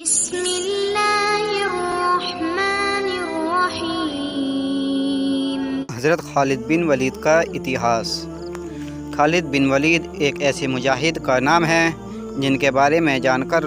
بسم اللہ الرحمن الرحیم۔ حضرت خالد بن ولید کا اتہاس۔ خالد بن ولید ایک ایسے مجاہد کا نام ہے جن کے بارے میں جان کر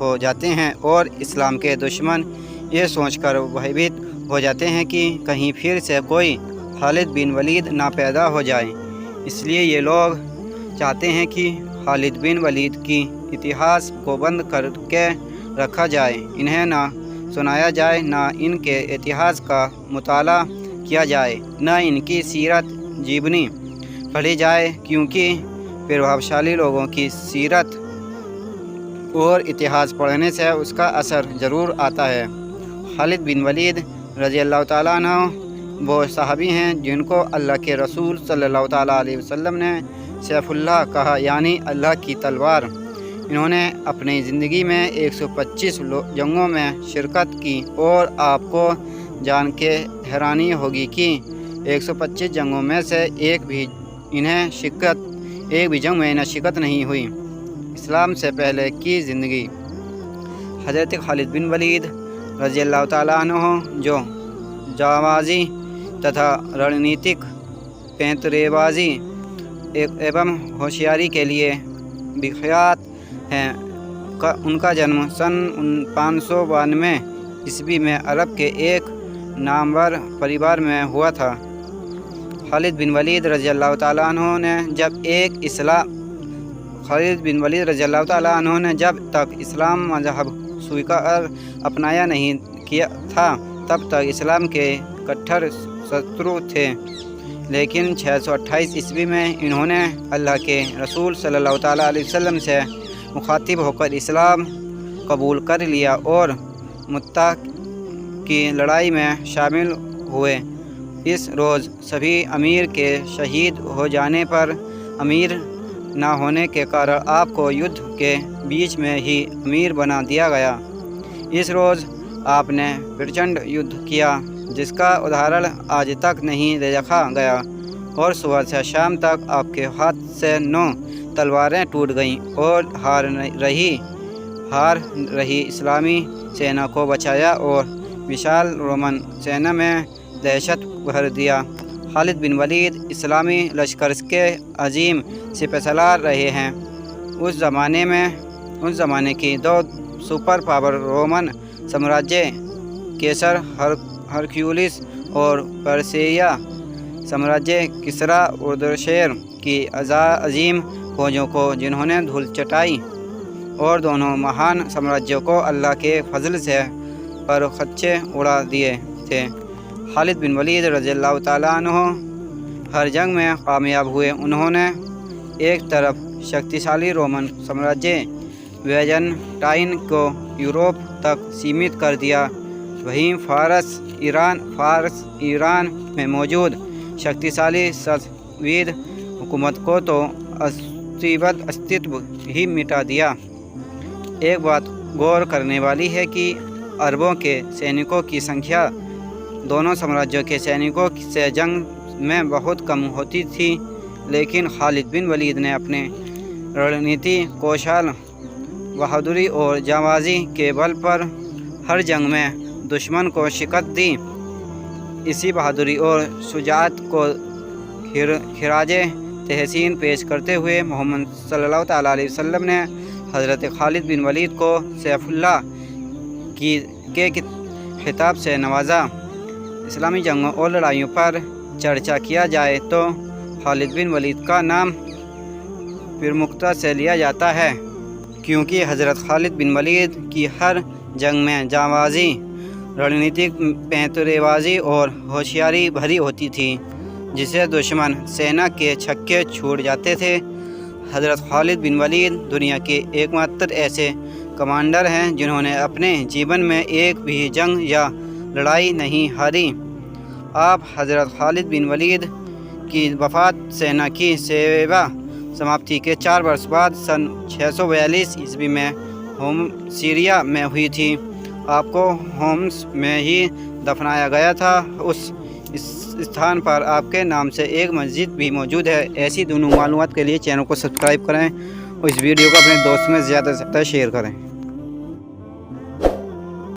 ہو جاتے ہیں اور اسلام کے دشمن یہ سوچ کر بھیبھیت ہو جاتے ہیں کہ کہیں پھر سے کوئی خالد بن ولید نہ پیدا ہو جائے۔ اس لیے یہ لوگ چاہتے ہیں کہ خالد بن ولید کی اتہاس کو بند کر کے رکھا جائے، انہیں نہ سنایا جائے، نہ ان کے اتہاس کا مطالعہ کیا جائے، نہ ان کی سیرت جیبنی پڑھی جائے، کیونکہ پربھاوشالی لوگوں کی سیرت اور اتہاس پڑھنے سے اس کا اثر ضرور آتا ہے۔ خالد بن ولید رضی اللہ تعالیٰ عنہ وہ صحابی ہیں جن کو اللہ کے رسول صلی اللہ تعالیٰ علیہ وسلم نے سیف اللہ کہا، یعنی اللہ کی تلوار۔ انہوں نے اپنی زندگی میں 125 جنگوں میں شرکت کی، اور آپ کو جان کے حیرانی ہوگی کہ 125 جنگوں میں سے ایک بھی جنگ میں انہیں شکست نہیں ہوئی۔ اسلام سے پہلے کی زندگی۔ حضرت خالد بن ولید رضی اللہ تعالیٰ عنہ جو جانبازی تتھا رڑنیتک پیترے بازی ایوم ہوشیاری کے لیے بخیات ہیں، ان کا جنم سن 592 عیسوی میں عرب کے ایک نامور پریوار میں ہوا تھا۔ خالد بن ولید رضی اللہ تعالیٰ عنہ نے جب تک اسلام مذہب سویکار اپنایا نہیں کیا تھا تب تک اسلام کے کٹھر شترو تھے، لیکن 628 عیسوی میں انہوں نے اللہ کے رسول صلی اللہ تعالیٰ علیہ وسلم سے مخاطب ہو کر اسلام قبول کر لیا اور مؤتہ کی لڑائی میں شامل ہوئے۔ اس روز سبھی امیر کے شہید ہو جانے پر امیر نہ ہونے کے کارن آپ کو یدھ کے بیچ میں ہی امیر بنا دیا گیا۔ اس روز آپ نے پرچنڈ یدھ کیا جس کا ادھارن آج تک نہیں دیکھا گیا، اور صبح سے شام تک آپ کے ہاتھ سے 9 تلواریں ٹوٹ گئیں اور ہار رہی اسلامی سینا کو بچایا اور وشال رومن سینا میں دہشت بھر دیا۔ خالد بن ولید اسلامی لشکر کے عظیم سپہ سالار رہے ہیں۔ اس زمانے کی 2 سپر پاور رومن سامراجیہ کیسر ہرکیولس اور پرسیا سامراجیہ کسریٰ اردشیر کی عظیم فوجوں کو جنہوں نے دھول چٹائی، اور دونوں مہان سامراجیوں کو اللہ کے فضل سے پر خدشے اڑا دیے تھے۔ خالد بن ولید رضی اللہ تعالیٰ عنہ ہر جنگ میں کامیاب ہوئے۔ انہوں نے ایک طرف شکتیشالی رومن سامراجیہ بیزنٹائن کو یورپ تک سیمت کر دیا، وہیں فارس ایران میں موجود شکتیشالی صفوی حکومت کو تو استتو ہی مٹا دیا۔ ایک بات غور کرنے والی ہے کہ عربوں کے سینکوں کی سنکھیا دونوں سامراجیوں کے سینکوں سے جنگ میں بہت کم ہوتی تھی، لیکن خالد بن ولید نے اپنے رڑنیتی کوشل، بہادری اور جانبازی کے بل پر ہر جنگ میں دشمن کو شکست دی۔ اسی بہادری اور شجاعت کو خراج تحسین پیش کرتے ہوئے محمد صلی اللہ تعالیٰ علیہ وسلم نے حضرت خالد بن ولید کو سیف اللہ کے خطاب سے نوازا۔ اسلامی جنگوں اور لڑائیوں پر چرچا کیا جائے تو خالد بن ولید کا نام پرمکھتا سے لیا جاتا ہے، کیونکہ حضرت خالد بن ولید کی ہر جنگ میں جانبازی، رڑنیتک پیترے بازی اور ہوشیاری بھری ہوتی تھی، جسے دشمن سینا کے چھکے چھوڑ جاتے تھے۔ حضرت خالد بن ولید دنیا کے ایک ماتر ایسے کمانڈر ہیں جنہوں نے اپنے جیون میں ایک بھی جنگ یا لڑائی نہیں ہاری۔ آپ حضرت خالد بن ولید کی وفات سینا کی سیوا سماپتی کے 4 برس بعد سن 642 عیسوی میں سیریا میں ہوئی تھی۔ آپ کو ہومس میں ہی دفنایا گیا تھا۔ اس استھان پر آپ کے نام سے ایک مسجد بھی موجود ہے۔ ایسی دونوں معلومات کے لیے چینل کو سبسکرائب کریں اور اس ویڈیو کو اپنے دوست میں زیادہ سے زیادہ شیئر کریں۔